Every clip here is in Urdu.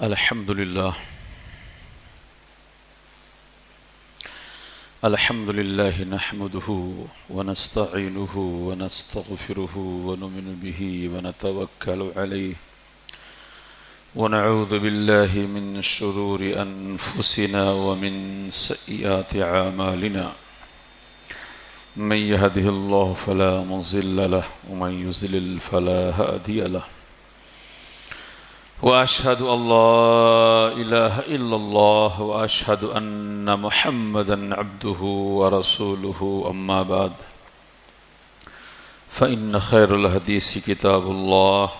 الحمد لله نحمده ونستعينه ونستغفره ونؤمن به ونتوكل عليه ونعوذ بالله من شرور أنفسنا ومن سيئات أعمالنا من يهده الله فلا مضل له ومن يضلل فلا هادي له وأشهد أن لا إله إلا الله وأشهد أن محمدا عبده ورسوله أما بعد فإن خير الحديث كتاب الله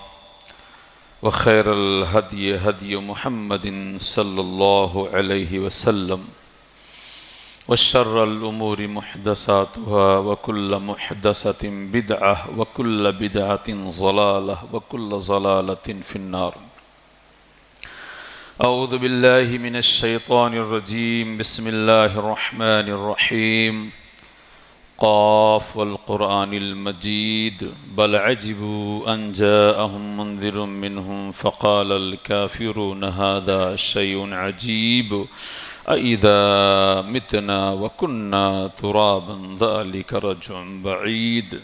وخير الهدي هدي محمد صلى الله عليه وسلم وشر الأمور محدثاتها وكل محدثة بدعة وكل بدعة ضلالة وكل ضلالة في النار. أعوذ بالله من الشيطان الرجيم. بسم الله الرحمن الرحيم. قاف والقرآن المجيد بل عجبوا أن جاءهم منذر منهم فقال الكافرون هذا شيء عجيب أإذا متنا وكنا ترابا ذلك رجع بعيد.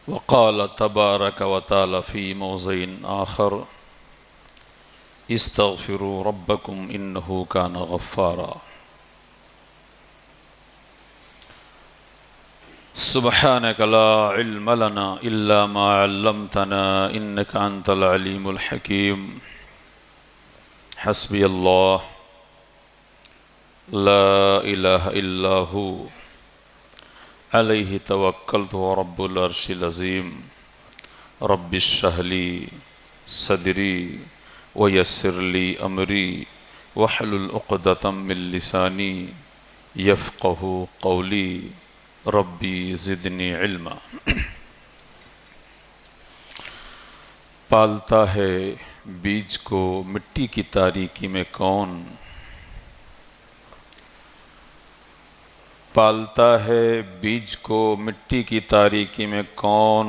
وقال تبارك وتعالى في موضع آخر استغفروا ربكم إنه كان غفارا. سبحانك لا علم لنا إلا ما علمتنا إنك أنت العليم الحكيم. حسبي الله لا إله إلا هو عليه توكلت ورب العرش العظيم. رب اشرح لي صدري ويسر لي أمري واحلل عقدة من لساني يفقه قولي. ربي زدني علما. پالتا ہے بیج کو مٹی کی تاریکی میں کون، پالتا ہے بیج کو مٹی کی تاریکی میں کون،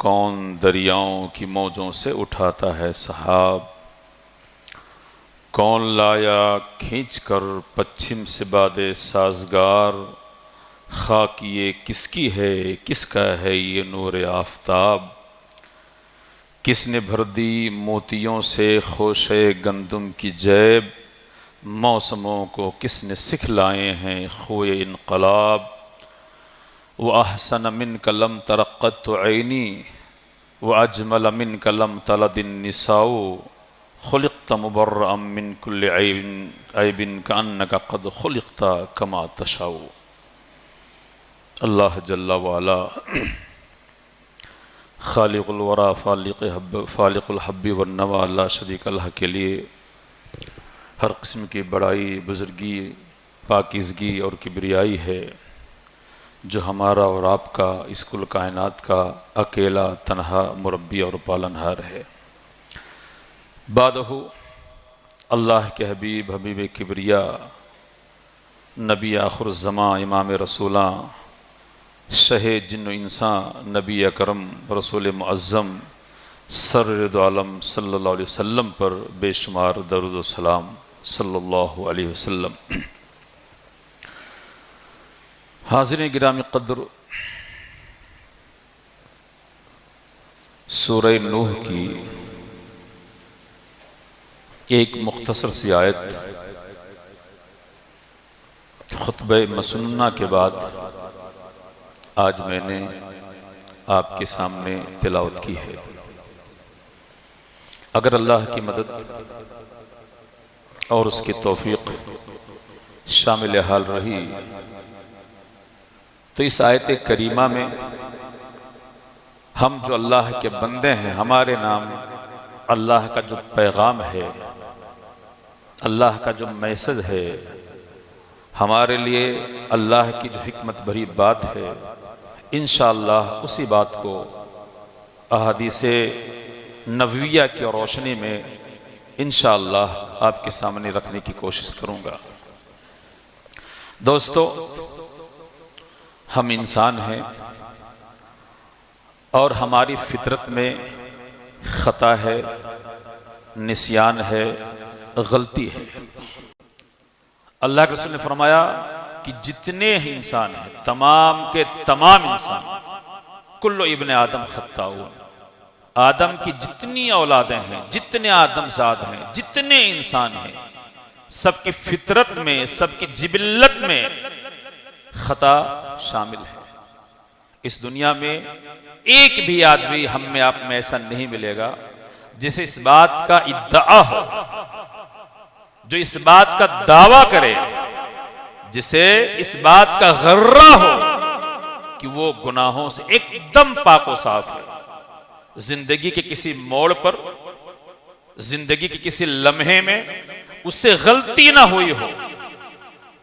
کون دریاؤں کی موجوں سے اٹھاتا ہے سحاب، کون لایا کھینچ کر پچھم سے باد سازگار، خاک یہ کس کی ہے کس کا ہے یہ نور آفتاب، کس نے بھر دی موتیوں سے خوشے گندم کی جیب، موسموں کو کس نے سکھلائے ہیں خوئے انقلاب، وَأَحْسَنَ مِنْكَ لَمْ تَرَقَّتُ عَيْنِي وَأَجْمَلَ مِنْكَ لَمْ تَلَدِ النِّسَاءُ خُلِقْتَ مُبَرَّأً مِنْ كُلِّ عَيْبٍ كَأَنَّكَ قَدْ خُلِقْتَ كَمَا تَشَاءُ. اللہ جل وعلا خالق الورى فالق الحب والنوى لا شریک اللہ کے لیے ہر قسم کی بڑائی، بزرگی، پاکیزگی اور کبریائی ہے، جو ہمارا اور آپ کا اس کل کائنات کا اکیلا تنہا مربی اور پالنہار ہے. بعدہ اللہ کے حبیب، حبیب کبریا، نبی آخر الزمان، امام رسولاں، شہ جن و انسان، نبی اکرم رسول معظم سرورد عالم صلی اللہ علیہ وسلم پر بے شمار درود و سلام صلی اللہ علیہ وسلم. حاضرین گرامی قدر، سورہ نوح کی ایک مختصر سی آیت خطبہ مسنونہ کے بعد آج میں نے آپ کے سامنے تلاوت کی ہے. اگر اللہ کی مدد اور اس کی توفیق شامل حال رہی تو اس آیت کریمہ میں ہم جو اللہ کے بندے ہیں، ہمارے نام اللہ کا جو پیغام ہے، اللہ کا جو میسج ہے، ہمارے لیے اللہ کی جو حکمت بھری بات ہے، انشاءاللہ اسی بات کو احادیث نبویہ کی روشنی میں انشاءاللہ آپ کے سامنے رکھنے کی کوشش کروں گا. دوستو، ہم انسان ہیں اور ہماری فطرت میں خطا ہے، نسیان ہے، غلطی ہے۔ اللہ کے رسول نے فرمایا کہ جتنے انسان ہیں، تمام کے تمام انسان، کل ابن آدم خطاؤن، آدم کی جتنی اولادیں ہیں، جتنے آدم زاد ہیں، جتنے انسان ہیں، سب کی فطرت میں، سب کی جبلت میں خطا شامل ہے۔ اس دنیا میں ایک بھی آدمی ہم میں آپ میں ایسا نہیں ملے گا جسے اس بات کا ادعا ہو، جو اس بات کا دعویٰ کرے، جسے اس بات کا غرہ ہو کہ وہ گناہوں سے ایک دم پاک و صاف ہے۔ زندگی کے کسی موڑ پر، زندگی کے کسی لمحے میں اس سے غلطی نہ ہوئی ہو،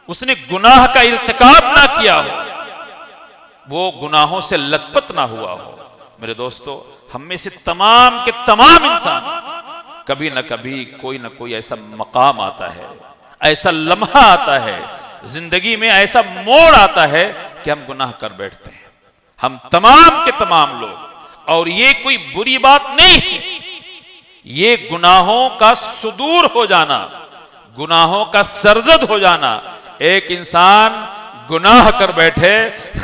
اس نے گناہ کا ارتکاب نہ کیا ہو، وہ گناہوں سے لت پت نہ ہوا ہو۔ میرے دوستو، ہم میں سے تمام کے تمام انسان کبھی نہ کبھی کوئی نہ کوئی ایسا مقام آتا ہے، ایسا لمحہ آتا ہے، زندگی میں ایسا موڑ آتا ہے کہ ہم گناہ کر بیٹھتے ہیں، ہم تمام کے تمام لوگ۔ اور یہ کوئی بری بات نہیں، یہ گناہوں کا صدور ہو جانا، گناہوں کا سرزد ہو جانا۔ ایک انسان گناہ کر بیٹھے،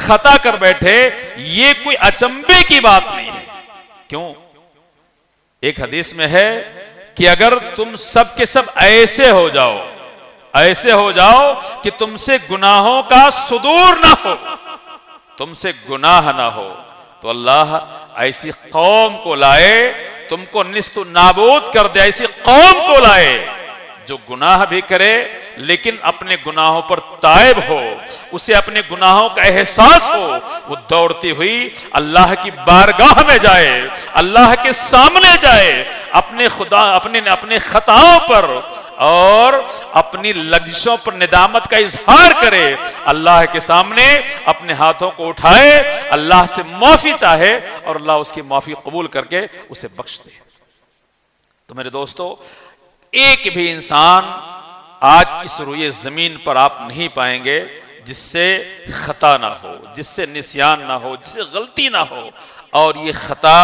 خطا کر بیٹھے، یہ کوئی اچنبے کی بات نہیں ہے۔ کیوں؟ ایک حدیث میں ہے کہ اگر تم سب کے سب ایسے ہو جاؤ، ایسے ہو جاؤ کہ تم سے گناہوں کا صدور نہ ہو، تم سے گناہ نہ ہو، تو اللہ ایسی قوم کو لائے، تم کو نیست و نابود کر دے، ایسی قوم کو لائے جو گناہ بھی کرے لیکن اپنے گناہوں پر تائب ہو، اسے اپنے گناہوں کا احساس ہو، وہ دوڑتی ہوئی اللہ کی بارگاہ میں جائے، اللہ کے سامنے جائے، اپنے خطاؤں پر اور اپنی لغزشوں پر ندامت کا اظہار کرے، اللہ کے سامنے اپنے ہاتھوں کو اٹھائے، اللہ سے معافی چاہے اور اللہ اس کی معافی قبول کر کے اسے بخش دے۔ تو میرے دوستو، ایک بھی انسان آج اس روئے زمین پر آپ نہیں پائیں گے جس سے خطا نہ ہو، جس سے نسیان نہ ہو، جس سے غلطی نہ ہو۔ اور یہ خطا،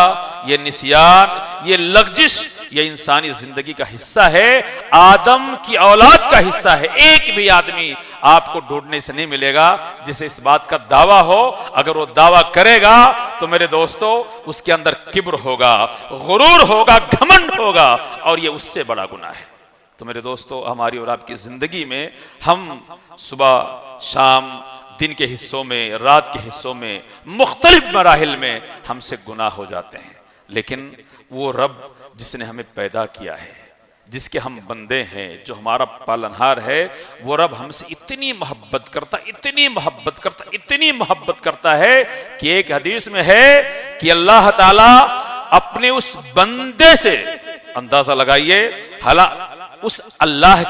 یہ نسیان، یہ لغزش، یہ انسانی زندگی کا حصہ ہے، آدم کی اولاد کا حصہ ہے۔ ایک بھی آدمی آپ کو ڈھونڈنے سے نہیں ملے گا جسے اس بات کا دعویٰ ہو۔ اگر وہ دعویٰ کرے گا تو میرے دوستو، اس کے اندر کبر ہوگا، غرور ہوگا، گھمنڈ ہوگا، اور یہ اس سے بڑا گناہ ہے۔ تو میرے دوستو، ہماری اور آپ کی زندگی میں ہم صبح شام، دن کے حصوں میں، رات کے حصوں میں، مختلف مراحل میں ہم سے گناہ ہو جاتے ہیں، لیکن وہ رب جس نے ہمیں پیدا کیا ہے، جس کے ہم بندے ہیں، جو ہمارا پالنہار ہے، وہ رب ہم سے اتنی محبت کرتا، اتنی محبت کرتا، اتنی محبت کرتا ہے کہ ایک حدیث میں ہے کہ اللہ تعالیٰ اپنے اس بندے سے، اندازہ لگائیے، اس اللہ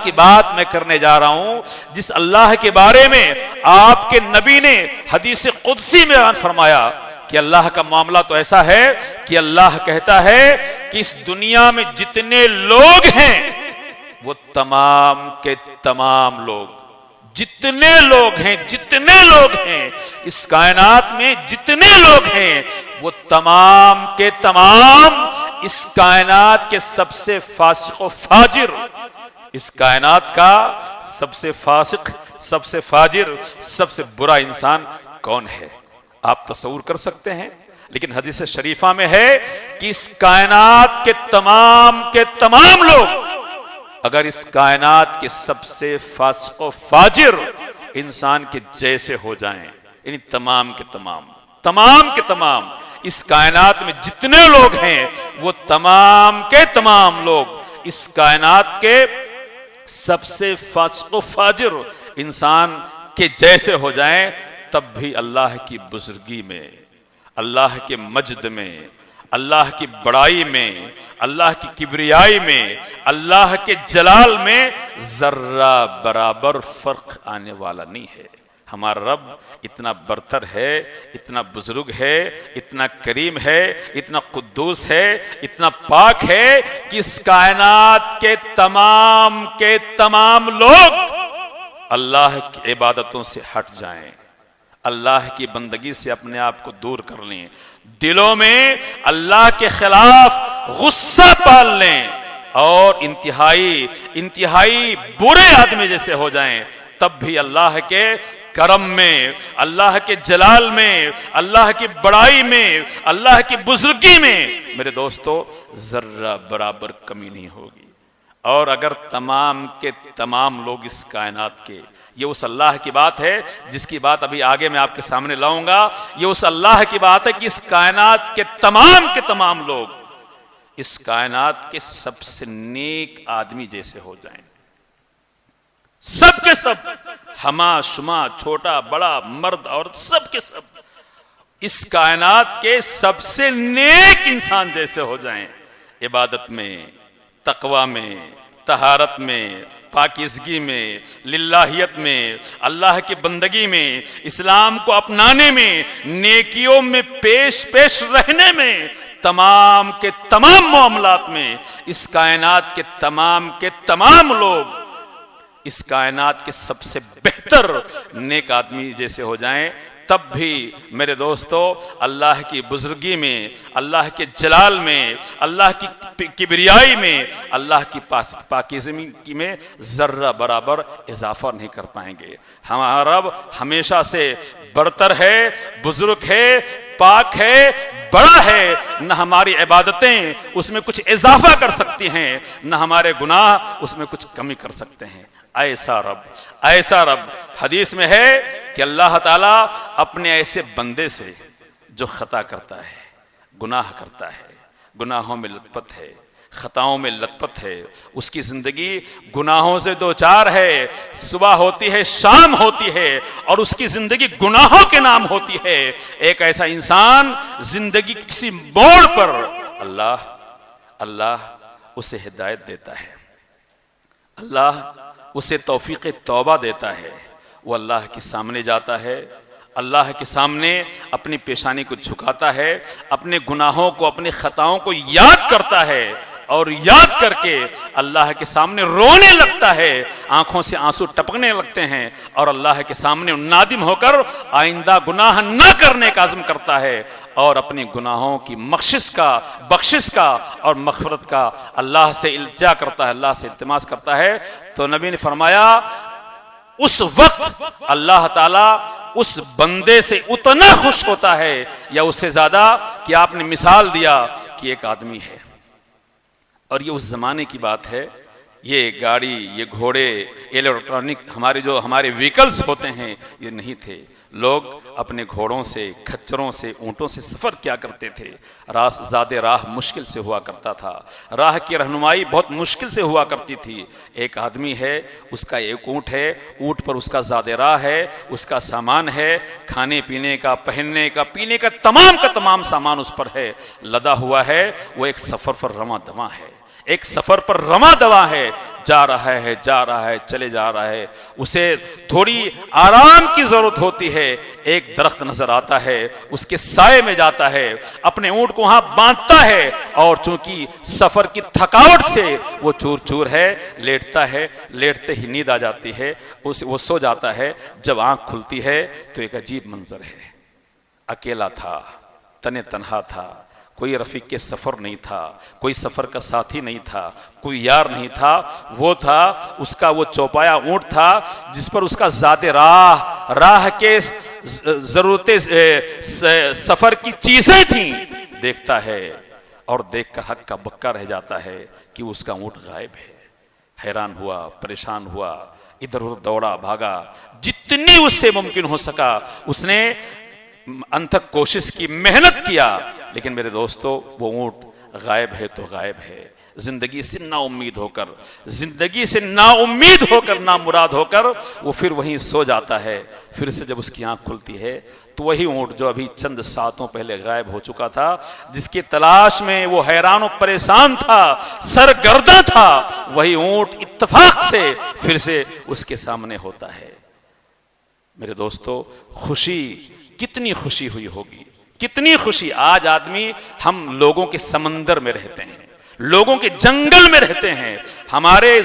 کی بات میں کرنے جا رہا ہوں جس اللہ کے بارے میں آپ کے نبی نے حدیث قدسی میں بیان فرمایا کہ اللہ کا معاملہ تو ایسا ہے کہ اللہ کہتا ہے کہ اس دنیا میں جتنے لوگ ہیں، وہ تمام کے تمام لوگ، جتنے لوگ ہیں اس کائنات میں، جتنے لوگ ہیں، وہ تمام کے تمام اس کائنات کے سب سے فاسق و فاجر، اس کائنات کا سب سے فاسق، سب سے فاجر، سب سے برا انسان کون ہے؟ آپ تصور کر سکتے ہیں؟ لیکن حدیث شریفہ میں ہے کہ اس کائنات کے تمام لوگ اگر اس کائنات کے سب سے فاسق و فاجر انسان کے جیسے ہو جائیں، یعنی تمام کے تمام اس کائنات میں جتنے لوگ ہیں، وہ تمام کے تمام لوگ اس کائنات کے سب سے فاسق و فاجر انسان کے جیسے ہو جائیں، تب بھی اللہ کی بزرگی میں، اللہ کے مجد میں، اللہ کی بڑائی میں، اللہ کی کبریائی میں، اللہ کے جلال میں ذرہ برابر فرق آنے والا نہیں ہے۔ ہمارا رب اتنا برتر ہے، اتنا بزرگ ہے، اتنا کریم ہے، اتنا قدوس ہے، اتنا پاک ہے کہ اس کائنات کے تمام لوگ اللہ کی عبادتوں سے ہٹ جائیں، اللہ کی بندگی سے اپنے آپ کو دور کر لیں، دلوں میں اللہ کے خلاف غصہ پال لیں اور انتہائی برے آدمی جیسے ہو جائیں، تب بھی اللہ کے کرم میں، اللہ کے جلال میں، اللہ کی بڑائی میں، اللہ کی بزرگی میں میرے دوستو ذرہ برابر کمی نہیں ہوگی۔ اور اگر تمام کے تمام لوگ اس کائنات کے، یہ اس اللہ کی بات ہے جس کی بات ابھی آگے میں آپ کے سامنے لاؤں گا، یہ اس اللہ کی بات ہے کہ اس کائنات کے تمام لوگ اس کائنات کے سب سے نیک آدمی جیسے ہو جائیں، سب کے سب، ہما شما، چھوٹا بڑا، مرد عورت، سب کے سب اس کائنات کے سب سے نیک انسان جیسے ہو جائیں، عبادت میں، تقوی میں، طہارت میں، پاکیزگی میں، للہیت میں، اللہ کی بندگی میں، اسلام کو اپنانے میں، نیکیوں میں پیش رہنے میں، تمام کے تمام معاملات میں اس کائنات کے تمام لوگ اس کائنات کے سب سے بہتر نیک آدمی جیسے ہو جائیں، تب بھی میرے دوستو اللہ کی بزرگی میں، اللہ کے جلال میں، اللہ کی کبریائی میں، اللہ کی پاکیزگی میں ذرہ برابر اضافہ نہیں کر پائیں گے۔ ہمارا رب ہمیشہ سے برتر ہے، بزرگ ہے، پاک ہے، بڑا ہے، نہ ہماری عبادتیں اس میں کچھ اضافہ کر سکتی ہیں، نہ ہمارے گناہ اس میں کچھ کمی کر سکتے ہیں۔ ایسا رب حدیث میں ہے کہ اللہ تعالیٰ اپنے ایسے بندے سے جو خطا کرتا ہے، گناہ کرتا ہے، گناہوں میں لت پت ہے، خطاؤں میں لت پت ہے، اس کی زندگی گناہوں سے دوچار ہے، صبح ہوتی ہے، شام ہوتی ہے، اور اس کی زندگی گناہوں کے نام ہوتی ہے۔ ایک ایسا انسان زندگی کسی موڑ پر اللہ اسے ہدایت دیتا ہے، اللہ اسے توفیق توبہ دیتا ہے، وہ اللہ کے سامنے جاتا ہے، اللہ کے سامنے اپنی پیشانی کو جھکاتا ہے، اپنے گناہوں کو، اپنی خطاؤں کو یاد کرتا ہے، اور یاد کر کے اللہ کے سامنے رونے لگتا ہے، آنکھوں سے آنسو ٹپکنے لگتے ہیں، اور اللہ کے سامنے نادم ہو کر آئندہ گناہ نہ کرنے کا عزم کرتا ہے، اور اپنے گناہوں کی بخشش کا اور مغفرت کا اللہ سے التجا کرتا ہے، اللہ سے التماس کرتا ہے۔ تو نبی نے فرمایا اس وقت اللہ تعالیٰ اس بندے سے اتنا خوش ہوتا ہے یا اس سے زیادہ کہ آپ نے مثال دیا کہ ایک آدمی ہے، اور یہ اس زمانے کی بات ہے، یہ گاڑی، یہ گھوڑے، الیکٹرانک ہمارے وہیکلز ہوتے ہیں، یہ نہیں تھے۔ لوگ اپنے گھوڑوں سے، کھچروں سے، اونٹوں سے سفر کیا کرتے تھے، زیادہ راہ مشکل سے ہوا کرتا تھا، راہ کی رہنمائی بہت مشکل سے ہوا کرتی تھی۔ ایک آدمی ہے، اس کا ایک اونٹ ہے، اونٹ پر اس کا زیادہ راہ ہے، اس کا سامان ہے، کھانے پینے کا، پہننے کا، پینے کا تمام سامان اس پر ہے، لدا ہوا ہے، وہ ایک سفر پر رواں دواں ہے، ایک سفر پر رواں دواں ہے، جا رہا ہے، چلے جا رہا ہے، اسے تھوڑی آرام کی ضرورت ہوتی ہے، ایک درخت نظر آتا ہے، اس کے سائے میں جاتا ہے، اپنے اونٹ کو وہاں باندھتا ہے، اور چونکہ سفر کی تھکاوٹ سے وہ چور ہے، لیٹتا ہے، لیٹتے ہی نیند آ جاتی ہے، وہ سو جاتا ہے۔ جب آنکھ کھلتی ہے تو ایک عجیب منظر ہے، اکیلا تھا، تنہا تھا، کوئی رفیق کے سفر نہیں تھا، کوئی سفر کا ساتھی نہیں تھا، کوئی یار نہیں تھا، وہ تھا اس کا وہ چوپایا اونٹ تھا جس پر اس کا ذات راہ کے ضرورتیں سفر کی چیزیں تھیں، دیکھتا ہے اور دیکھ کر حق کا بکا رہ جاتا ہے کہ اس کا اونٹ غائب ہے۔ حیران ہوا، پریشان ہوا، ادھر ادھر دوڑا بھاگا، جتنی اس سے ممکن ہو سکا اس نے انتھک کوشش کی، محنت کیا، لیکن میرے دوستو وہ اونٹ غائب ہے تو غائب ہے۔ زندگی سے نا امید ہو کر نا مراد ہو کر وہ پھر وہیں سو جاتا ہے۔ پھر سے جب اس کی آنکھ کھلتی ہے تو وہی اونٹ جو ابھی چند ساعتوں پہلے غائب ہو چکا تھا، جس کی تلاش میں وہ حیران و پریشان تھا، سرگرداں تھا، وہی اونٹ اتفاق سے پھر سے اس کے سامنے ہوتا ہے۔ میرے دوستو کتنی خوشی ہوئی ہوگی، کتنی خوشی۔ آج آدمی، ہم لوگوں کے سمندر میں رہتے ہیں، لوگوں کے جنگل میں رہتے ہیں، ہمارے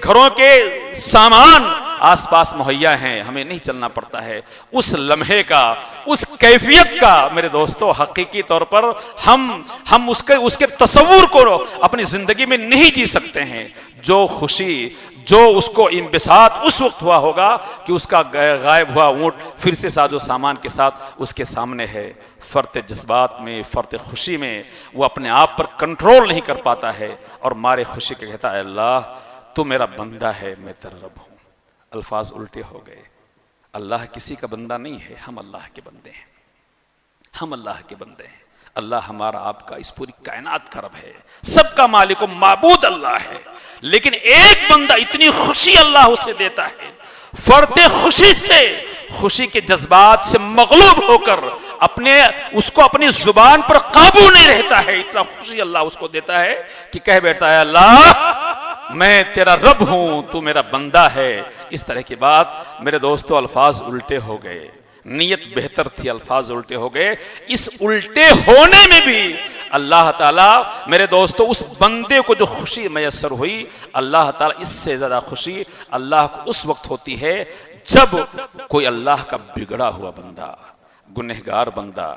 گھروں کے سامان آس پاس مہیا ہیں، ہمیں نہیں چلنا پڑتا ہے، اس لمحے کا، اس کیفیت کا میرے دوستو حقیقی طور پر ہم اس کے تصور کو اپنی زندگی میں نہیں جی سکتے ہیں۔ جو خوشی، جو اس کو انبساط اس وقت ہوا ہوگا کہ اس کا غائب ہوا اونٹ پھر سے ساز و سامان کے ساتھ اس کے سامنے ہے، فرط جذبات میں، فرط خوشی میں وہ اپنے آپ پر کنٹرول نہیں کر پاتا ہے اور مارے خوشی کے کہتا ہے اللہ تو میرا بندہ ہے، میں تیرا رب ہوں۔ الفاظ الٹے ہو گئے، اللہ کسی کا بندہ نہیں ہے، ہم اللہ کے بندے ہیں، ہم اللہ کے بندے ہیں۔ اللہ ہمارا آپ کا اس پوری کائنات کا رب ہے، سب کا مالک و معبود اللہ ہے، لیکن ایک بندہ اتنی خوشی اللہ اسے دیتا ہے، فرط خوشی سے، خوشی کے جذبات سے مغلوب ہو کر اس کو اپنی زبان پر قابو نہیں رہتا ہے، اتنا خوشی اللہ اس کو دیتا ہے کہ کہہ بیٹھتا ہے اللہ میں تیرا رب ہوں، تو میرا بندہ ہے۔ اس طرح کی بات میرے دوستو الفاظ الٹے ہو گئے، نیت بہتر تھی، الفاظ الٹے ہو گئے۔ اس الٹے ہونے میں بھی اللہ تعالیٰ میرے دوستو اس بندے کو جو خوشی میسر ہوئی، اللہ تعالیٰ اس سے زیادہ خوشی اللہ کو اس وقت ہوتی ہے جب کوئی اللہ کا بگڑا ہوا بندہ، گنہگار بندہ،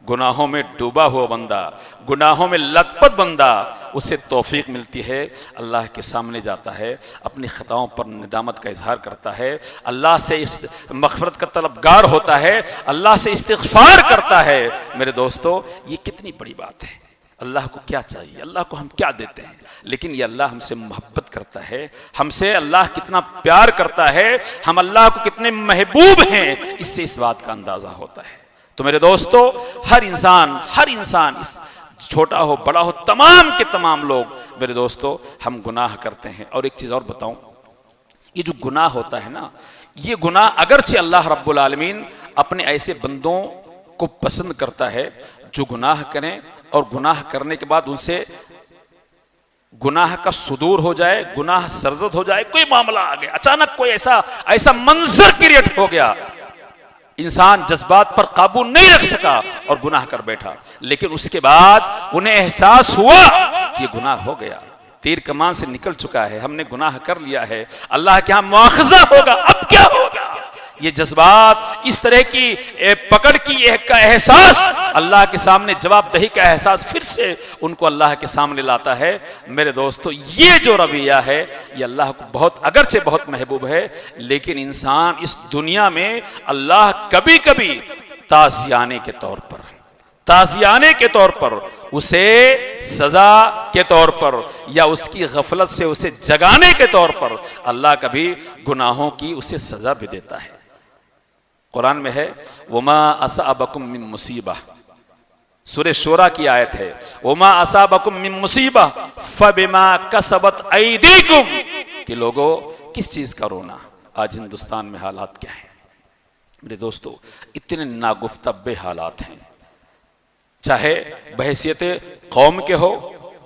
گناہوں میں ڈوبا ہوا بندہ، گناہوں میں لت پت بندہ، اسے توفیق ملتی ہے، اللہ کے سامنے جاتا ہے، اپنی خطاؤں پر ندامت کا اظہار کرتا ہے، اللہ سے مغفرت کا طلبگار ہوتا ہے، اللہ سے استغفار کرتا ہے۔ میرے دوستو یہ کتنی بڑی بات ہے۔ اللہ کو کیا چاہیے، اللہ کو ہم کیا دیتے ہیں، لیکن یہ اللہ ہم سے محبت کرتا ہے، ہم سے اللہ کتنا پیار کرتا ہے، ہم اللہ کو کتنے محبوب ہیں، اس سے اس بات کا اندازہ ہوتا ہے۔ تو میرے دوستو ہر انسان اس چھوٹا ہو بڑا ہو، تمام کے تمام لوگ میرے دوستو ہم گناہ کرتے ہیں۔ اور ایک چیز اور بتاؤں، یہ جو گناہ ہوتا ہے نا، یہ گناہ اگرچہ اللہ رب العالمین اپنے ایسے بندوں کو پسند کرتا ہے جو گناہ کریں اور گناہ کرنے کے بعد ان سے گناہ کا صدور ہو جائے، گناہ سرزد ہو جائے، کوئی معاملہ آ گیا، اچانک کوئی ایسا منظر کریٹ ہو گیا، انسان جذبات پر قابو نہیں رکھ سکا اور گناہ کر بیٹھا، لیکن اس کے بعد انہیں احساس ہوا کہ یہ گناہ ہو گیا، تیر کمان سے نکل چکا ہے، ہم نے گناہ کر لیا ہے، اللہ کے ہاں مواخذہ ہوگا، اب کیا ہوگا؟ یہ جذبات، اس طرح کی پکڑ کی کا احساس، اللہ کے سامنے جواب دہی کا احساس پھر سے ان کو اللہ کے سامنے لاتا ہے۔ میرے دوستو یہ جو رویہ ہے یہ اللہ کو اگرچہ بہت محبوب ہے، لیکن انسان اس دنیا میں اللہ کبھی کبھی تعزیانے کے طور پر اسے سزا کے طور پر یا اس کی غفلت سے اسے جگانے کے طور پر اللہ کبھی گناہوں کی اسے سزا بھی دیتا ہے۔ قرآن میں ہے وما اصابکم من مصیبہ، سورہ شورى کی آیت ہے وما اصابکم من مصیبہ فبما کسبت ایدیکم، کہ لوگوں کس چیز کا رونا؟ آج ہندوستان میں حالات کیا ہیں میرے دوستو؟ اتنے ناگفتہ حالات ہیں، چاہے بحیثیت قوم کے ہو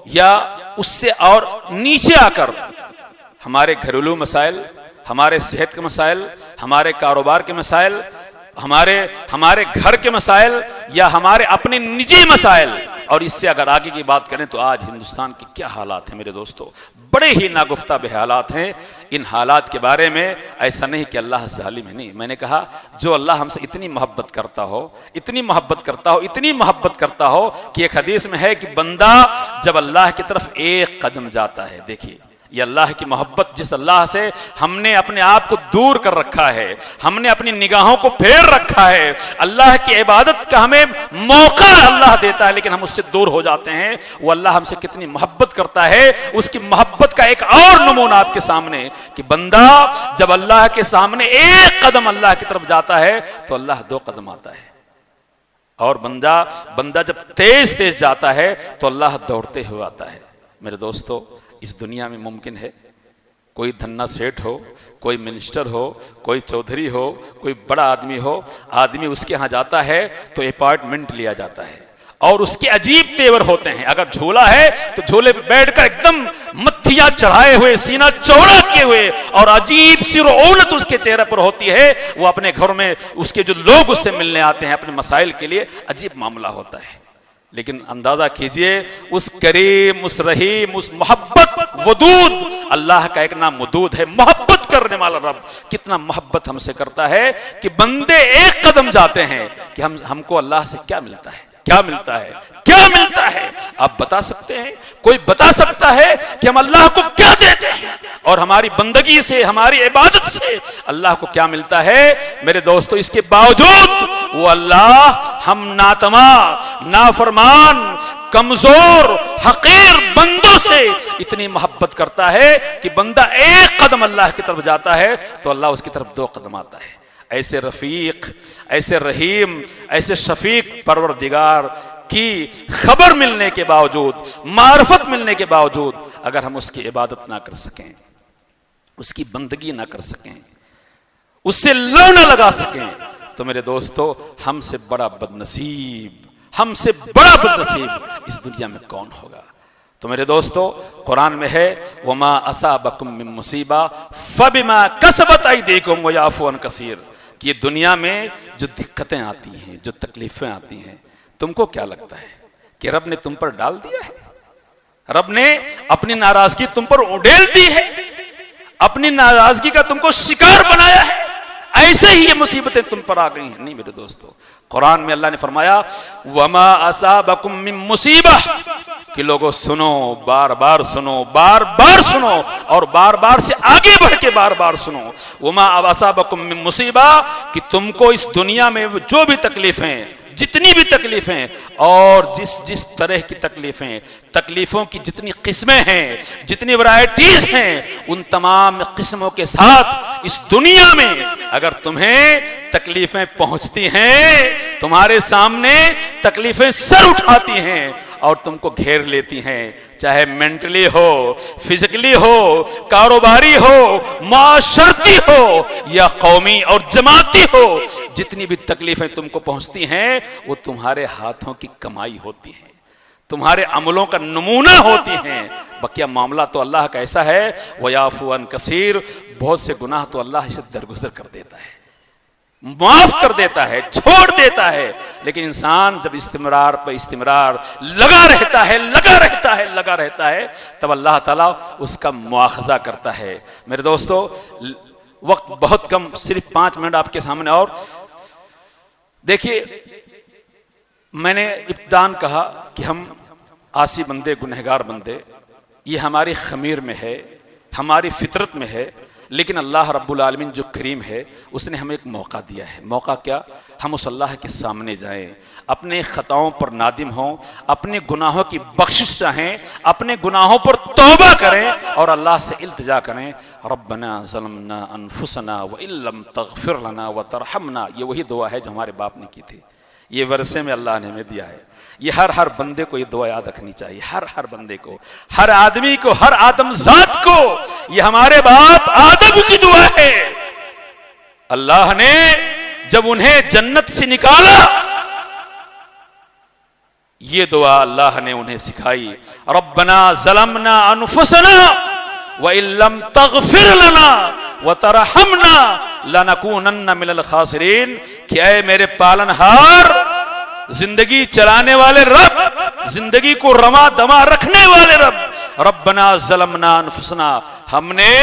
یا اس سے اور نیچے آ کر ہمارے گھریلو مسائل، ہمارے صحت کے مسائل، ہمارے کاروبار کے مسائل، ہمارے گھر کے مسائل یا ہمارے اپنے نجی مسائل، اور اس سے اگر آگے کی بات کریں تو آج ہندوستان کے کیا حالات ہیں میرے دوستو؟ بڑے ہی ناگفتہ حالات ہیں۔ ان حالات کے بارے میں ایسا نہیں کہ اللہ ظالم ہے، نہیں، میں نے کہا جو اللہ ہم سے اتنی محبت کرتا ہو کہ ایک حدیث میں ہے کہ بندہ جب اللہ کی طرف ایک قدم جاتا ہے، دیکھیے یہ اللہ کی محبت، جس اللہ سے ہم نے اپنے آپ کو دور کر رکھا ہے، ہم نے اپنی نگاہوں کو پھیر رکھا ہے، اللہ کی عبادت کا ہمیں موقع اللہ دیتا ہے لیکن ہم اس سے دور ہو جاتے ہیں، وہ اللہ ہم سے کتنی محبت کرتا ہے۔ اس کی محبت کا ایک اور نمونہ آپ کے سامنے کہ بندہ جب اللہ کے سامنے ایک قدم اللہ کی طرف جاتا ہے تو اللہ 2 قدم آتا ہے، اور بندہ جب تیز جاتا ہے تو اللہ دوڑتے ہوئے آتا ہے۔ میرے دوستو اس دنیا میں ممکن ہے کوئی دھنا سیٹھ ہو، کوئی منسٹر ہو، کوئی چودھری ہو، کوئی بڑا آدمی اس کے ہاں جاتا ہے تو اپارٹمنٹ لیا جاتا ہے اور اس کے عجیب تیور ہوتے ہیں، اگر جھولا ہے تو جھولے پہ بیٹھ کر ایک دم متھیاں چڑھائے ہوئے، سینہ چوڑا کیے ہوئے، اور عجیب سی رعونت اس کے چہرے پر ہوتی ہے، وہ اپنے گھر میں اس کے جو لوگ اس سے ملنے آتے ہیں اپنے مسائل کے لیے، عجیب معاملہ ہوتا ہے۔ لیکن اندازہ کیجئے اس کریم، اس رحیم، اس محبت ودود، اللہ کا ایک نام ودود ہے، محبت کرنے والا رب کتنا محبت ہم سے کرتا ہے کہ بندے ایک قدم جاتے ہیں کہ ہم کو اللہ سے کیا ملتا ہے، کیا ملتا ہے، کیا ملتا ہے؟ آپ بتا سکتے ہیں؟ کوئی بتا سکتا ہے کہ ہم اللہ کو کیا دیتے ہیں اور ہماری بندگی سے، ہماری عبادت سے اللہ کو کیا ملتا ہے؟ میرے دوستو، اس کے باوجود وہ اللہ ہم ناتما، نافرمان، کمزور، حقیر بندوں سے اتنی محبت کرتا ہے کہ بندہ ایک قدم اللہ کی طرف جاتا ہے تو اللہ اس کی طرف 2 قدم آتا ہے۔ ایسے رفیق، ایسے رحیم، ایسے شفیق پروردگار کی خبر ملنے کے باوجود، معرفت ملنے کے باوجود اگر ہم اس کی عبادت نہ کر سکیں، اس کی بندگی نہ کر سکیں، اس سے لو نہ لگا سکیں، تو میرے دوستو ہم سے بڑا بدنصیب، ہم سے بڑا بدنصیب اس دنیا میں کون ہوگا؟ تو میرے دوستو قرآن میں ہے وما اصابکم من مصیبہ فبما کسبت ایدیکم ویعفو عن کثیر، کہ یہ دنیا میں جو دقتیں آتی ہیں، جو تکلیفیں آتی ہیں، تم کو کیا لگتا ہے کہ رب نے تم پر ڈال دیا ہے؟ رب نے اپنی ناراضگی تم پر اڈیل دی ہے، اپنی ناراضگی کا تم کو شکار بنایا ہے، ایسے ہی یہ مصیبتیں تم پر آ گئی ہیں؟ نہیں میرے دوستو، قرآن میں اللہ نے فرمایا وما اصابکم من مصیبہ، کہ لوگوں سنو، بار بار سنو، بار بار سنو، اور بار بار سے آگے بڑھ کے بار بار سنو، وما اصابکم من مصیبہ، کہ تم کو اس دنیا میں جو بھی تکلیفیں، جتنی بھی تکلیفیں اور جس طرح کی تکلیفیں، تکلیفوں کی جتنی قسمیں ہیں، جتنی ورائٹیز ہیں، ان تمام قسموں کے ساتھ اس دنیا میں اگر تمہیں تکلیفیں پہنچتی ہیں، تمہارے سامنے تکلیفیں سر اٹھاتی ہیں اور تم کو گھیر لیتی ہیں، چاہے مینٹلی ہو، فزیکلی ہو، کاروباری ہو، معاشرتی ہو یا قومی اور جماعتی ہو، جتنی بھی تکلیفیں تم کو پہنچتی ہیں وہ تمہارے ہاتھوں کی کمائی ہوتی ہیں، تمہارے عملوں کا نمونہ ہوتی ہیں۔ بقیہ معاملہ تو اللہ کا ایسا ہے وَيَعْفُو عَنْ كَثِيرٍ، بہت سے گناہ تو اللہ اسے درگزر کر دیتا ہے، معاف کر دیتا ہے، چھوڑ دیتا ہے، لیکن انسان جب استمرار پہ استمرار لگا رہتا ہے تب اللہ تعالیٰ اس کا مواخذہ کرتا ہے۔ میرے دوستو وقت بہت کم، صرف 5 منٹ آپ کے سامنے، اور دیکھیے میں نے ابتداً کہا کہ ہم عاصی بندے، گنہگار بندے، یہ ہماری خمیر میں ہے، ہماری فطرت میں ہے، لیکن اللہ رب العالمین جو کریم ہے اس نے ہمیں ایک موقع دیا ہے۔ موقع کیا؟ ہم اس اللہ کے سامنے جائیں، اپنے خطاؤں پر نادم ہوں، اپنے گناہوں کی بخشش چاہیں، اپنے گناہوں پر توبہ کریں اور اللہ سے التجا کریں، ربنا ظلمنا انفسنا وان لم تغفر لنا وترحمنا۔ یہ وہی دعا ہے جو ہمارے باپ نے کی تھی، یہ ورثے میں اللہ نے ہمیں دیا ہے۔ یہ ہر بندے کو یہ دعا یاد رکھنی چاہیے، ہر بندے کو، ہر آدمی کو، ہر آدم ذات کو۔ یہ ہمارے باپ آدم کی دعا ہے۔ اللہ نے جب انہیں جنت سے نکالا، یہ دعا اللہ نے انہیں سکھائی، ربنا ظلمنا انفسنا وان لم تغفر لنا وترحمنا لنکونن من الخاسرین، کہ اے میرے پالنہار، زندگی چلانے والے رب، زندگی کو رواں دواں رکھنے والے رب، ربنا ظلمنا انفسنا، ہم نے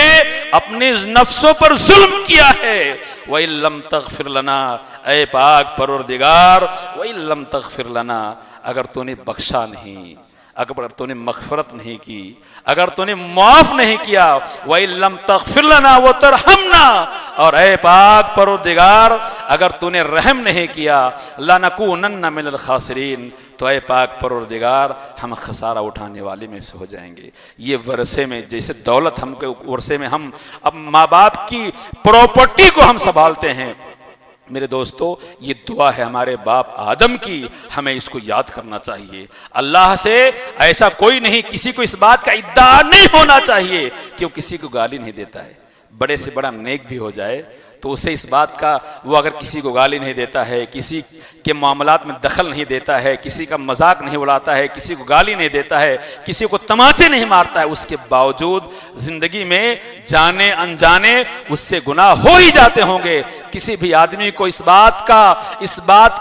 اپنے نفسوں پر ظلم کیا ہے، وَإِن لَمْ تَغْفِرْ لَنَا، اے پاک پروردگار، وَإِن لَمْ تَغْفِرْ لَنَا، اگر تو نے بخشا نہیں، اگر تو نے مغفرت نہیں کی، اگر تو نے معاف نہیں کیا، وَإِن لَمْ تَغْفِرْ لَنَا وَتَرْحَمْنَا، اور اے پاک پروردگار اگر تو نے رحم نہیں کیا، لَنَكُونَنَّ مِنَ الْخَاسِرِينَ، تو اے پاک پروردگار ہم خسارہ اٹھانے والے میں سے ہو جائیں گے۔ یہ ورثے میں، جیسے دولت ہم کے ورثے میں ہم اب ماں باپ کی پراپرٹی کو ہم سنبھالتے ہیں، میرے دوستو یہ دعا ہے ہمارے باپ آدم کی، ہمیں اس کو یاد کرنا چاہیے۔ اللہ سے ایسا کوئی نہیں، کسی کو اس بات کا ادعا نہیں ہونا چاہیے کہ وہ کسی کو گالی نہیں دیتا ہے۔ بڑے سے بڑا نیک بھی ہو جائے تو تو اسے اس بات کا، وہ اگر کسی کو گالی نہیں دیتا ہے، کسی کے معاملات میں دخل نہیں دیتا ہے، کسی کا مذاق نہیں اڑاتا ہے، کسی کو گالی نہیں دیتا ہے، کسی کو تماچے نہیں مارتا ہے، اس کے باوجود زندگی میں جانے انجانے اس سے گناہ ہو ہی جاتے ہوں گے۔ کسی بھی آدمی کو اس بات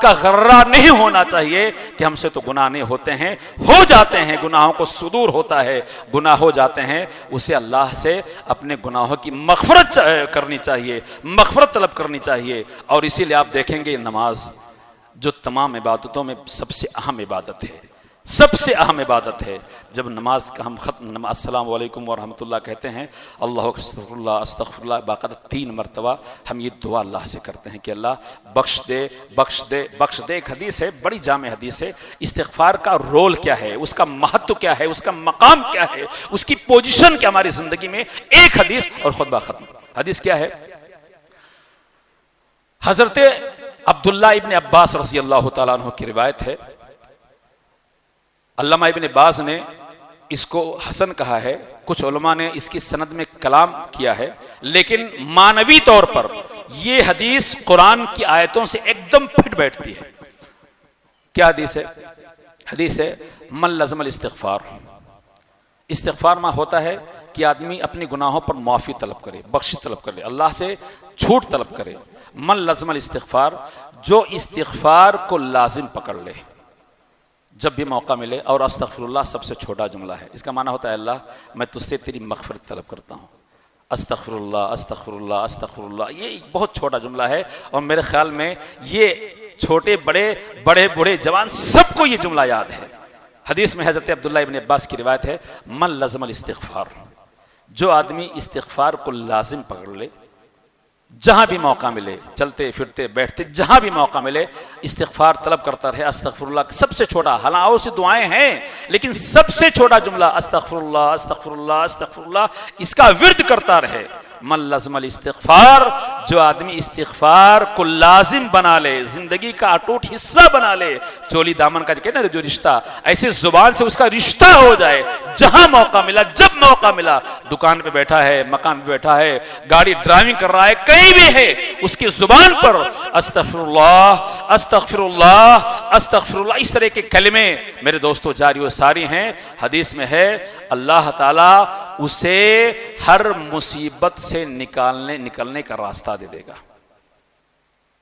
کا غرہ نہیں ہونا چاہیے کہ ہم سے تو گناہ نہیں ہوتے ہیں، ہو جاتے ہیں، گناہوں کو صدور ہوتا ہے، گناہ ہو جاتے ہیں، اسے اللہ سے اپنے گناہوں کی مغفرت کرنی چاہیے، مغفرت طلب کرنی چاہیے۔ اور اسی لیے آپ دیکھیں گے نماز جو تمام عبادتوں میں سب سے اہم عبادت ہے، سب سے اہم عبادت ہے، جب نماز کا ہم ختم السلام علیکم ورحمۃ اللہ کہتے ہیں، اللہ استغفر اللہ باقاعدہ 3 مرتبہ ہم یہ دعا اللہ سے کرتے ہیں کہ اللہ بخش دے بخش دے بخش دے۔ ایک حدیث ہے، بڑی جامع حدیث ہے، استغفار کا رول کیا ہے، اس کا مہتو کیا ہے، اس کا مقام کیا ہے، اس کی پوزیشن کیا ہماری زندگی میں۔ ایک حدیث اور خطبہ ختم۔ حدیث کیا ہے؟ حضرت عبداللہ ابن عباس رضی اللہ تعالیٰ عنہ کی روایت ہے، علامہ ابن باز نے اس کو حسن کہا ہے، کچھ علماء نے اس کی سند میں کلام کیا ہے، لیکن معنوی طور پر یہ حدیث قرآن کی آیتوں سے ایک دم فٹ بیٹھتی ہے۔ کیا حدیث ہے؟ حدیث ہے من لزم الاستغفار۔ استغفار میں ہوتا ہے کہ آدمی اپنے گناہوں پر معافی طلب کرے، بخشش طلب کرے، اللہ سے چھوٹ طلب کرے۔ من لزم الاستغفار، جو استغفار کو لازم پکڑ لے جب بھی موقع ملے۔ اور استغفر اللہ سب سے چھوٹا جملہ ہے، اس کا معنی ہوتا ہے اللہ میں تجھ سے تیری مغفرت طلب کرتا ہوں، استغفر اللہ استغفر اللہ استغفر اللہ۔ یہ بہت چھوٹا جملہ ہے، اور میرے خیال میں یہ چھوٹے بڑے بڑے بوڑھے جوان سب کو یہ جملہ یاد ہے۔ حدیث میں حضرت عبداللہ ابن عباس کی روایت ہے من لزم الاستغفار، جو آدمی استغفار کو لازم پکڑ لے، جہاں بھی موقع ملے، چلتے پھرتے بیٹھتے جہاں بھی موقع ملے استغفار طلب کرتا رہے۔ استغفر اللہ سب سے چھوٹا، حالانکہ اور سی دعائیں ہیں لیکن سب سے چھوٹا جملہ استغفر اللہ استغفر اللہ استغفر اللہ، اس کا ورد کرتا رہے۔ من لزم الاستغفار، جو آدمی استغفار کو لازم بنا لے، زندگی کا اٹوٹ حصہ بنا لے، چولی دامن کا کہنا جو رشتہ، ایسے زبان سے اس کا رشتہ ہو جائے، جہاں موقع ملا جب موقع ملا، دکان پہ بیٹھا ہے، مکان پہ بیٹھا ہے، گاڑی ڈرائیونگ کر رہا ہے، کہیں بھی ہے، اس کی زبان پر استغفر اللہ استغفر اللہ استغفر اللہ، اس طرح کے کلمے میرے دوستو جاری و ساری ہیں۔ حدیث میں ہے اللہ تعالیٰ اسے ہر مصیبت سے نکلنے کا راستہ دے دے گا۔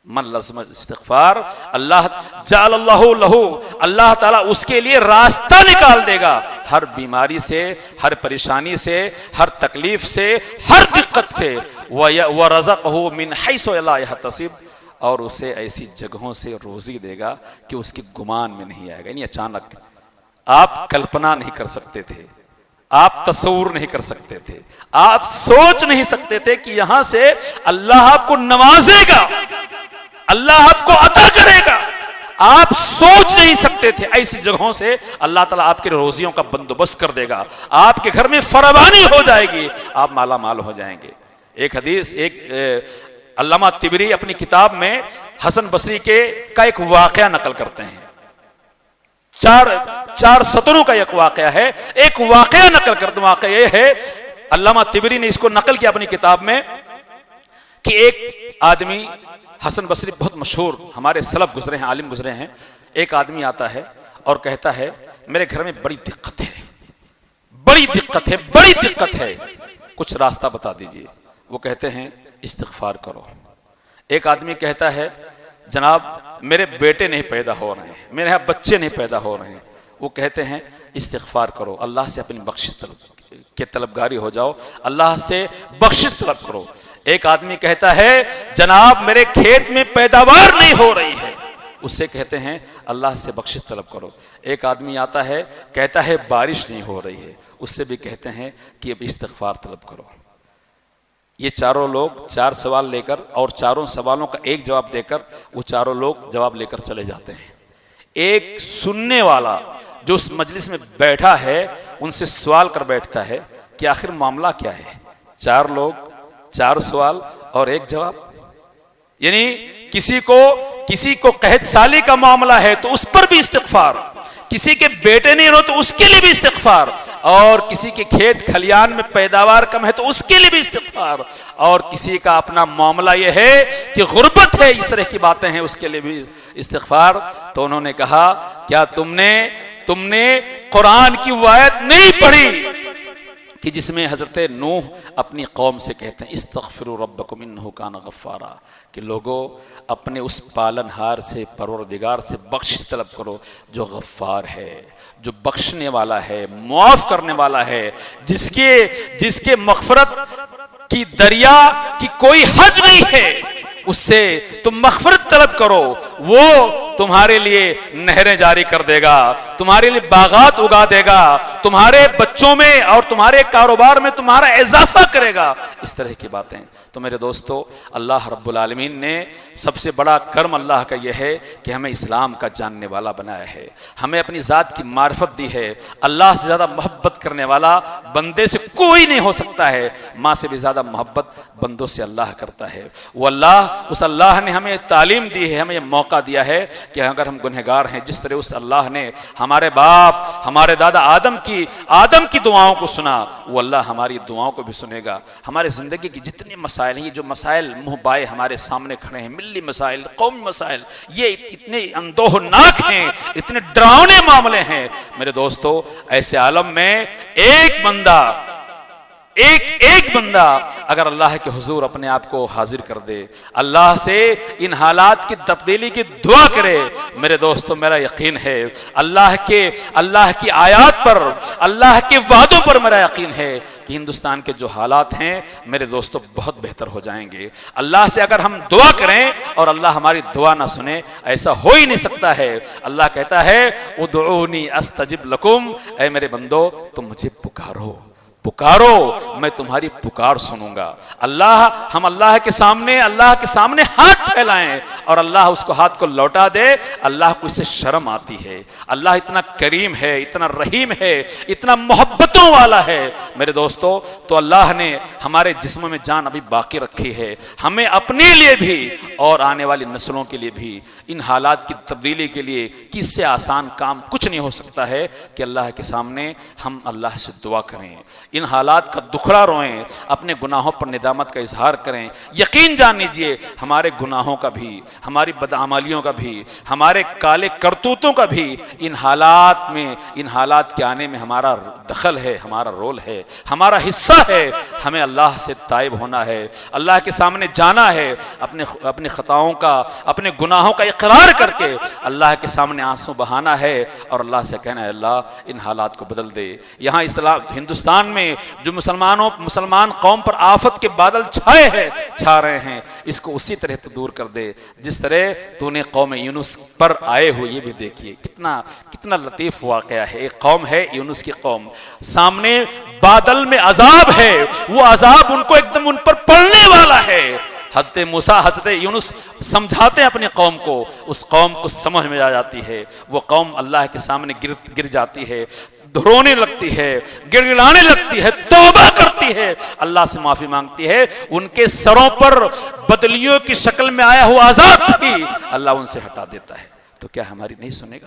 من لزم استغفار اللہ جعل اللہ لہو، اللہ تعالیٰ اس کے لیے راستہ نکال دے گا، ہر بیماری سے، ہر پریشانی سے، ہر تکلیف سے، ہر دقت سے۔ وَرَزَقَهُ مِنْ حَيْثُ لَا يَحْتَسِبُ، اور اسے ایسی جگہوں سے روزی دے گا کہ اس کی گمان میں نہیں آئے گا، یعنی اچانک آپ کلپنا نہیں کر سکتے تھے، آپ تصور نہیں کر سکتے تھے، آپ سوچ نہیں سکتے تھے کہ یہاں سے اللہ آپ کو نوازے گا، اللہ آپ کو عطا کرے گا، آپ سوچ نہیں سکتے تھے۔ ایسی جگہوں سے اللہ تعالیٰ آپ کے روزیوں کا بندوبست کر دے گا، آپ کے گھر میں فراوانی ہو جائے گی، آپ مالا مال ہو جائیں گے۔ ایک حدیث، ایک علامہ طبری اپنی کتاب میں حسن بصری کا ایک واقعہ نقل کرتے ہیں، چار سطروں کا ایک واقعہ ہے، ایک واقعہ نقل کرتے ہیں۔ واقعہ یہ ہے، علامہ طبری نے اس کو نقل کیا اپنی کتاب میں، کہ ایک آدمی، حسن بصری بہت مشہور ہمارے سلف گزرے ہیں، عالم گزرے ہیں، ایک آدمی آتا ہے اور کہتا ہے میرے گھر میں بڑی دقت ہے، بڑی دقت ہے، بڑی دقت ہے، کچھ راستہ بتا دیجئے۔ وہ کہتے ہیں استغفار کرو۔ ایک آدمی کہتا ہے جناب میرے بیٹے نہیں پیدا ہو رہے ہیں، میرے یہاں بچے نہیں پیدا ہو رہے ہیں۔ وہ کہتے ہیں استغفار کرو، اللہ سے اپنی بخشش کے طلبگاری ہو جاؤ، اللہ سے بخشش طلب کرو۔ ایک آدمی کہتا ہے جناب میرے کھیت میں پیداوار نہیں ہو رہی ہے، اس سے کہتے ہیں اللہ سے بخشش طلب کرو۔ ایک آدمی آتا ہے کہتا ہے بارش نہیں ہو رہی ہے، اس سے بھی کہتے ہیں کہ اب استغفار طلب کرو۔ یہ چاروں لوگ 4 سوال لے کر، اور چاروں سوالوں کا ایک جواب دے کر وہ چاروں لوگ جواب لے کر چلے جاتے ہیں۔ ایک سننے والا جو اس مجلس میں بیٹھا ہے ان سے سوال کر بیٹھتا ہے کہ آخر معاملہ کیا ہے؟ 4 لوگ، 4 سوال اور ایک جواب، یعنی کسی کو قحط سالی کا معاملہ ہے تو اس پر بھی استغفار، کسی کے بیٹے نہیں ہو تو اس کے لیے بھی استغفار، اور کسی کے کھیت کھلیان میں پیداوار کم ہے تو اس کے لیے بھی استغفار، اور کسی کا اپنا معاملہ یہ ہے کہ غربت ہے، اس طرح کی باتیں ہیں، اس کے لیے بھی استغفار۔ تو انہوں نے کہا کیا تم نے قرآن کی وہ آیت نہیں پڑھی کہ جس میں حضرت نوح اپنی قوم سے کہتے ہیں استغفروا ربکم انہ کان غفارا، کہ لوگوں اپنے اس پالن ہار سے، پروردگار سے بخشش طلب کرو جو غفار ہے، جو بخشنے والا ہے، معاف کرنے والا ہے، جس کے مغفرت کی دریا کی کوئی حد نہیں ہے، اس سے تم مغفرت طلب کرو، وہ تمہارے لیے نہریں جاری کر دے گا، تمہارے لیے باغات اگا دے گا، تمہارے بچوں میں اور تمہارے کاروبار میں تمہارا اضافہ کرے گا، اس طرح کی باتیں۔ تو میرے دوستو، اللہ رب العالمین نے سب سے بڑا کرم اللہ کا یہ ہے کہ ہمیں اسلام کا جاننے والا بنایا ہے، ہمیں اپنی ذات کی معرفت دی ہے۔ اللہ سے زیادہ محبت کرنے والا بندے سے کوئی نہیں ہو سکتا ہے، ماں سے بھی زیادہ محبت بندوں سے اللہ کرتا ہے۔ وہ اللہ، اس اللہ نے ہمیں تعلیم دی ہے، ہمیں یہ موقع دیا ہے کہ اگر ہم گنہگار ہیں، جس طرح اس اللہ نے ہمارے باپ، ہمارے دادا آدم کی دعاؤں کو سنا، وہ اللہ ہماری دعاؤں کو بھی سنے گا۔ ہمارے زندگی کی جتنے مسائل ہیں، یہ جو مسائل منہ بائے ہمارے سامنے کھڑے ہیں، ملی مسائل، قومی مسائل، یہ اتنے اندوہناک ہیں، اتنے ڈراؤنے معاملے ہیں۔ میرے دوستو، ایسے عالم میں ایک بندہ اگر اللہ کے حضور اپنے آپ کو حاضر کر دے، اللہ سے ان حالات کی تبدیلی کی دعا کرے، میرے دوستو میرا یقین ہے اللہ کی آیات پر، اللہ کے وعدوں پر میرا یقین ہے کہ ہندوستان کے جو حالات ہیں میرے دوستو بہت بہتر ہو جائیں گے۔ اللہ سے اگر ہم دعا کریں اور اللہ ہماری دعا نہ سنے، ایسا ہو ہی نہیں سکتا ہے۔ اللہ کہتا ہے ادعونی استجب لکم، اے میرے بندو تم مجھے پکارو، میں تمہاری پکار سنوں گا۔ ہم اللہ کے سامنے ہاتھ پھیلائیں اور اللہ اس کو ہاتھ کو لوٹا دے، اللہ کو اس سے شرم آتی ہے۔ اللہ اتنا کریم ہے، اتنا رحیم ہے، اتنا محبتوں والا ہے میرے دوستو۔ تو اللہ نے ہمارے جسم میں جان ابھی باقی رکھی ہے، ہمیں اپنے لیے بھی اور آنے والی نسلوں کے لیے بھی ان حالات کی تبدیلی کے لیے کس سے آسان کام کچھ نہیں ہو سکتا ہے کہ اللہ کے سامنے ہم اللہ سے دعا کریں، ان حالات کا دکھڑا روئیں، اپنے گناہوں پر ندامت کا اظہار کریں۔ یقین جان لیجئے ہمارے گناہوں کا بھی، ہماری بدعمالیوں کا بھی، ہمارے کالے کرتوتوں کا بھی ان حالات کے آنے میں ہمارا دخل ہے، ہمارا رول ہے، ہمارا حصہ ہے۔ ہمیں اللہ سے تائب ہونا ہے، اللہ کے سامنے جانا ہے، اپنے خطاؤں کا، اپنے گناہوں کا اقرار کر کے اللہ کے سامنے آنسو بہانا ہے اور اللہ سے کہنا ہے اللہ ان حالات کو بدل دے۔ یہاں ہندوستان میں جو مسلمان قوم پر آفت کے بادل چھا رہے ہیں، اس کو اسی طرح تو دور کر دے جس طرح تو نے قوم یونس پر آئے ہو۔ یہ بھی دیکھیے کتنا لطیف واقعہ ہے۔ ایک قوم ہے یونس کی قوم، سامنے بادل میں عذاب ہے، وہ عذاب ان کو ایک دم ان پر پڑنے والا ہے۔ حضرت موسیٰ، حضرت یونس سمجھاتے ہیں اپنی قوم کو، اس قوم کو سمجھ میں آ جاتی ہے، وہ قوم اللہ کے سامنے گر جاتی ہے، رونے لگتی ہے، گڑگڑانے لگتی ہے، توبہ کرتی ہے، اللہ سے معافی مانگتی ہے۔ ان کے سروں پر بدلیوں کی شکل میں آیا ہوا عذاب بھی اللہ ان سے ہٹا دیتا ہے۔ تو کیا ہماری نہیں سنے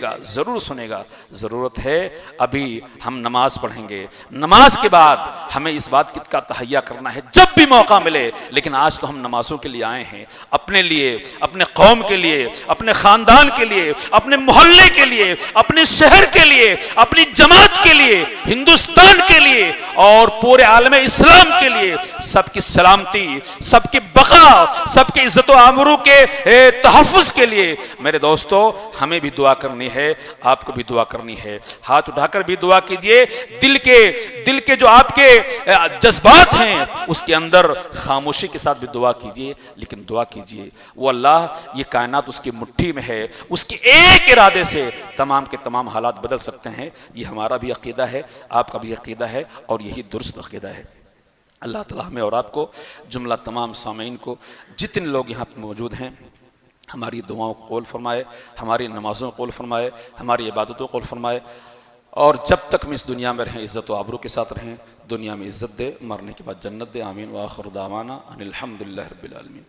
گا، ضرور سنے گا۔ ضرورت ہے ابھی ہم نماز پڑھیں گے، نماز کے بعد ہمیں اس بات کا تہیہ کرنا ہے جب بھی موقع ملے۔ لیکن آج تو ہم نمازوں کے لیے آئے ہیں، اپنے لیے، اپنے قوم کے لیے، اپنے خاندان کے لیے، اپنے محلے کے لیے، اپنے شہر کے لیے، اپنی جماعت کے لیے، ہندوستان کے لیے اور پورے عالم اسلام کے لیے، سب کی سلامتی، سب کی بقا، سب کی عزت و آبرو کے تحفظ کے لیے میرے دوستو ہمیں بھی دعا کرنی ہے، آپ کو بھی دعا کرنی ہے۔ ہاتھ اٹھا کر بھی دعا کیجئے، دل کے جو آپ کے جذبات ہیں اس کے اندر خاموشی کے ساتھ بھی دعا کیجئے، لیکن دعا کیجئے وہ اللہ، یہ کائنات اس کی مٹھی میں ہے، اس کے ایک ارادے سے تمام کے تمام حالات بدل سکتے ہیں۔ یہ ہمارا بھی عقیدہ ہے، آپ کا بھی عقیدہ ہے اور یہی درست عقیدہ ہے۔ اللہ تعالیٰ ہمیں اور آپ کو، جملہ تمام سامعین کو، جتنے لوگ یہاں پہ موجود ہیں، ہماری دعاؤں کو قبول فرمائے، ہماری نمازوں کو قبول فرمائے، ہماری عبادتوں کو قبول فرمائے، اور جب تک ہم اس دنیا میں رہیں عزت و آبرو کے ساتھ رہیں، دنیا میں عزت دے، مرنے کے بعد جنت دے۔ آمین۔ وآخر دعوانا ان الحمد للہ رب العالمین۔